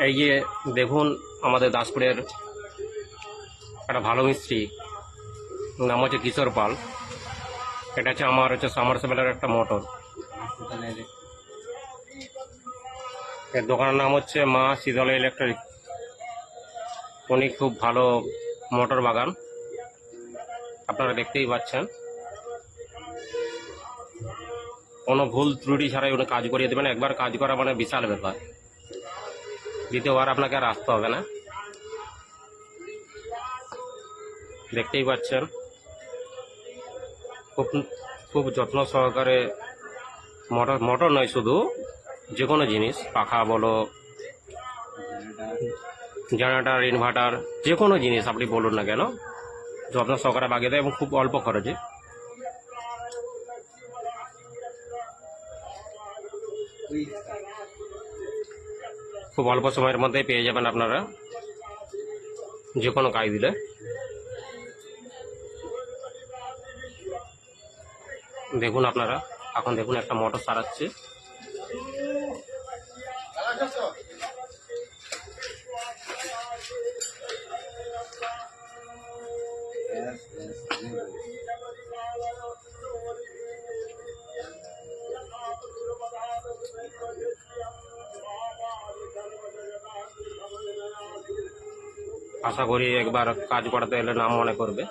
এই যে দেখুন আমাদের দাসপুরের একটা ভালো মিস্ত্রি, নাম হচ্ছে কিশোর পাল। এটা হচ্ছে আমার সামারসেবলের একটা মোটর। এর দোকানের নাম হচ্ছে মা শীতলা ইলেকট্রিক। উনি খুব ভালো মোটর বাগান, আপনারা দেখতেই পাচ্ছেন। কোনো ভুল ত্রুটি ছাড়াই উনি কাজ করিয়ে দেবেন। একবার কাজ করা মানে বিশাল ব্যাপার, দ্বিতীয়বার আপনাকে আর আসতে হবে না। দেখতেই পাচ্ছেন খুব খুব যত্ন সহকারে মোটর নয়, শুধু যে কোনো জিনিস, পাখা বলো, জেনারেটার, ইনভার্টার, যে কোনো জিনিস আপনি বলুন না কেন, যত্ন সহকারে বাগিয়ে দেয় এবং খুব অল্প খরচে। খুব অল্প সময়ের মধ্যেই পেয়ে যাবেন আপনারা যে কোনো কাজ দিলে। দেখুন আপনারা, এখন দেখুন একটা মোটর সারাচ্ছে। আশা করি একবার কাজ করাতে এলে নাম মনে করবে।